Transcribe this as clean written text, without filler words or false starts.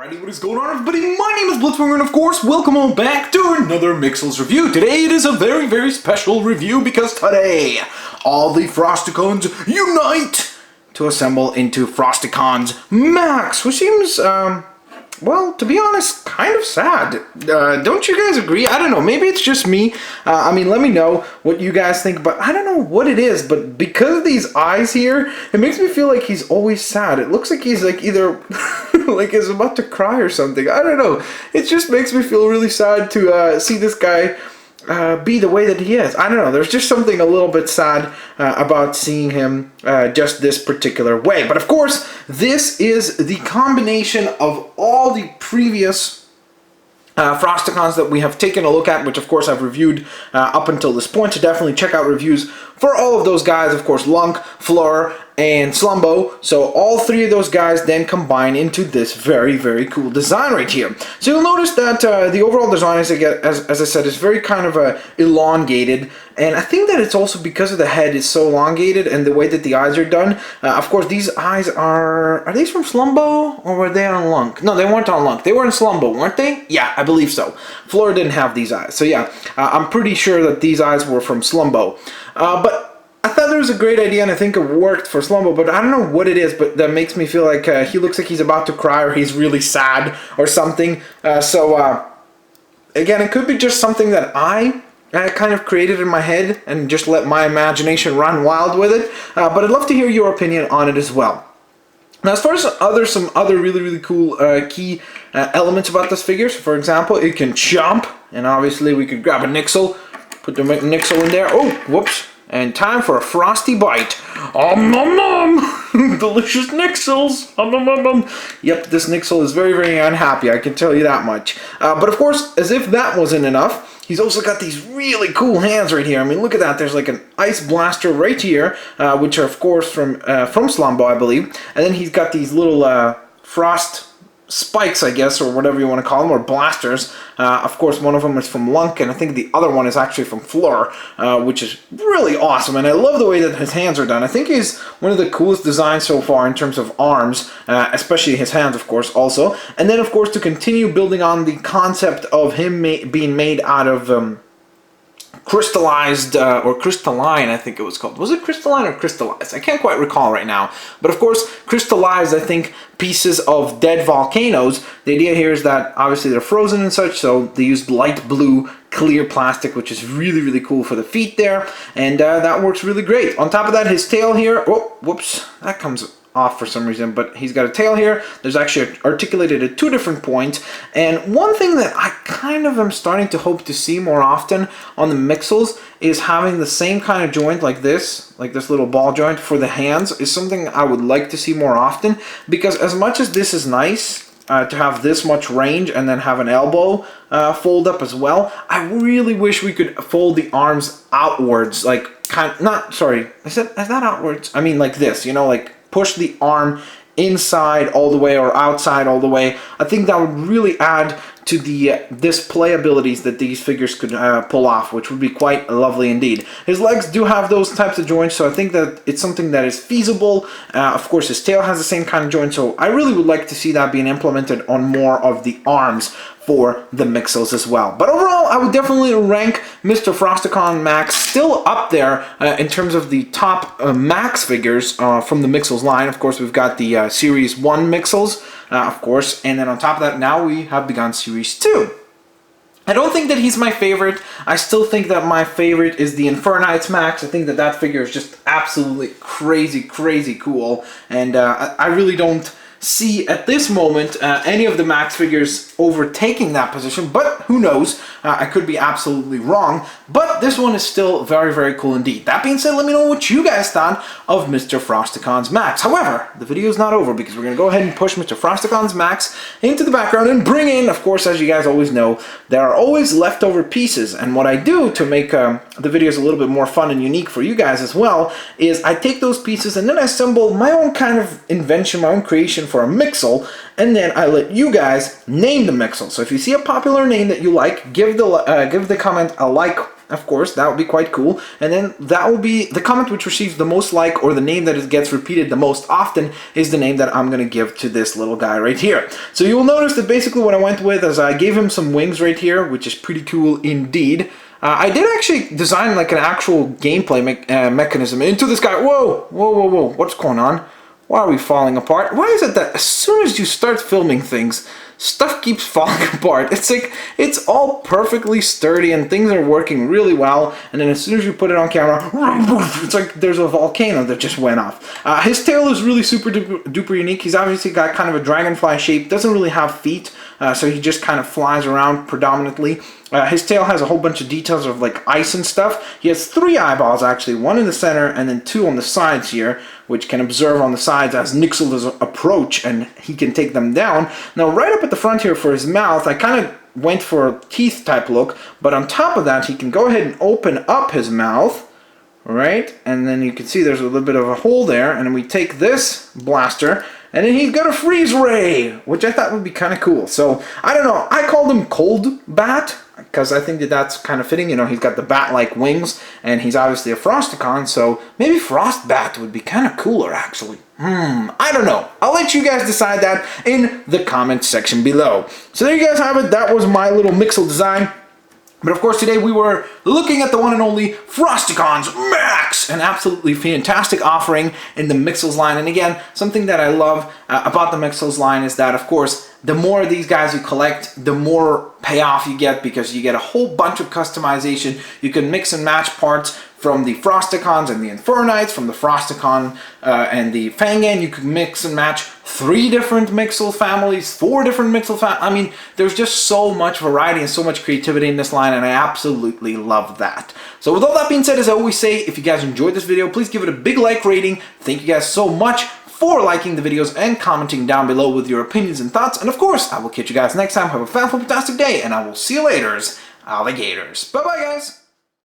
Alrighty, what is going on, everybody? My name is Blitzwinger, and of course, welcome on back to another Mixels review. Today it is a very, very special review because today, all the Frosticons unite to assemble into Frosticons Max, which seems, well, to be honest, kind of sad. Don't you guys agree? I don't know, maybe it's just me. I mean, let me know what you guys think, but I don't know what it is, but because of these eyes here, it makes me feel like he's always sad. It looks like he's like either like he's about to cry or something. I don't know. It just makes me feel really sad to see this guy be the way that he is. I don't know. There's just something a little bit sad about seeing him just this particular way. But of course, this is the combination of all the previous Frosticons that we have taken a look at, which of course I've reviewed up until this point. So definitely check out reviews for all of those guys. Of course, Lunk, Fleur, and Slumbo. So all three of those guys then combine into this very, very cool design right here. So you'll notice that the overall design, as I said, is very kind of elongated. And I think that it's also because of the head is so elongated and the way that the eyes are done. Of course, these eyes are these from Slumbo or were they on Lunk? No, they weren't on Lunk. They were in Slumbo, weren't they? Yeah, I believe so. Fleur didn't have these eyes. So yeah, I'm pretty sure that these eyes were from Slumbo. But I thought it was a great idea, and I think it worked for Slumbo, but I don't know what it is, but that makes me feel like he looks like he's about to cry or he's really sad or something. Again, it could be just something that I kind of created in my head and just let my imagination run wild with it. But I'd love to hear your opinion on it as well. Now, as far as some other really, really cool key elements about this figure, so for example, it can jump, and obviously we could grab a Nixel, put the Nixel in there. Oh, whoops. And time for a frosty bite. Nom nom! Delicious Nixels! Nom nom nom! Yep, this Nixel is very, very unhappy, I can tell you that much. But of course, as if that wasn't enough, he's also got these really cool hands right here. I mean, look at that. There's like an ice blaster right here, which are, of course, from Slumbo, I believe. And then he's got these little frost spikes, I guess, or whatever you want to call them, or blasters. Of course, one of them is from Lunk, and I think the other one is actually from Fleur, which is really awesome, and I love the way that his hands are done. I think he's one of the coolest designs so far in terms of arms, especially his hands, of course, also. And then, of course, to continue building on the concept of him being made out of crystallized, or crystalline, I think it was called. Was it crystalline or crystallized? I can't quite recall right now. But of course, crystallized, I think, pieces of dead volcanoes. The idea here is that obviously they're frozen and such, so they used light blue clear plastic, which is really, really cool for the feet there. And that works really great. On top of that, his tail here, oh, whoops, that comes off for some reason, but he's got a tail here. There's actually articulated at 2 different points. And one thing that I kind of am starting to hope to see more often on the Mixels is having the same kind of joint like this little ball joint for the hands is something I would like to see more often, because as much as this is nice to have this much range and then have an elbow fold up as well, I really wish we could fold the arms outwards, like is that outwards? I mean like this, you know, like push the arm inside all the way or outside all the way. I think that would really add to the display abilities that these figures could pull off, which would be quite lovely indeed. His legs do have those types of joints, so I think that it's something that is feasible. Of course, his tail has the same kind of joint, so I really would like to see that being implemented on more of the arms for the Mixels as well. But overall, I would definitely rank Mr. Frosticon Max still up there in terms of the top Max figures from the Mixels line. Of course, we've got the Series 1 Mixels, of course, and then on top of that, now we have begun Series 2. I don't think that he's my favorite. I still think that my favorite is the Infernites Max. I think that that figure is just absolutely crazy, crazy cool, and I really don't see at this moment any of the Max figures overtaking that position, but who knows, I could be absolutely wrong, but this one is still very, very cool indeed. That being said, let me know what you guys thought of Mr. Frosticons Max. However, the video is not over, because we're going to go ahead and push Mr. Frosticons Max into the background and bring in, of course, as you guys always know, there are always leftover pieces, and what I do to make the videos a little bit more fun and unique for you guys as well is I take those pieces and then I assemble my own kind of invention, my own creation for a Mixel, and then I let you guys name the Mixel. So if you see a popular name that you like, give the comment a like of course, that would be quite cool. And then that will be the comment which receives the most like, or the name that it gets repeated the most often is the name that I'm going to give to this little guy right here. So you will notice that basically what I went with is I gave him some wings right here, which is pretty cool indeed. I did actually design like an actual gameplay mechanism into this guy. Whoa, whoa, whoa, whoa, what's going on? Why are we falling apart? Why is it that as soon as you start filming things, stuff keeps falling apart? It's like, it's all perfectly sturdy and things are working really well, and then as soon as you put it on camera, it's like there's a volcano that just went off. His tail is really super duper unique. He's obviously got kind of a dragonfly shape, doesn't really have feet, so he just kind of flies around predominantly. His tail has a whole bunch of details of like ice and stuff. He has 3 eyeballs actually, 1 in the center and then 2 on the sides here, which can observe on the sides as Mixels approach and he can take them down. Now right up at the front here for his mouth, I kind of went for a teeth type look, but on top of that he can go ahead and open up his mouth, right? And then you can see there's a little bit of a hole there, and then we take this blaster and then he's got a freeze ray, which I thought would be kind of cool. So I don't know, I called him Cold Bat because I think that that's kind of fitting. You know, he's got the bat-like wings, and he's obviously a Frosticon, so maybe Frostbat would be kind of cooler, actually. I don't know. I'll let you guys decide that in the comment section below. So there you guys have it. That was my little Mixel design. But of course today we were looking at the one and only Frosticons Max, an absolutely fantastic offering in the Mixels line. And again, something that I love about the Mixels line is that, of course, the more of these guys you collect, the more payoff you get, because you get a whole bunch of customization. You can mix and match parts from the Frosticons and the Infernites, from the Frosticon and the Fangan. You can mix and match 3 different Mixel families, 4 different Mixel families. I mean, there's just so much variety and so much creativity in this line, and I absolutely love that. So with all that being said, as I always say, if you guys enjoyed this video, please give it a big like rating. Thank you guys so much for liking the videos and commenting down below with your opinions and thoughts. And of course, I will catch you guys next time. Have a fantastic day, and I will see you later, alligators. Bye-bye, guys.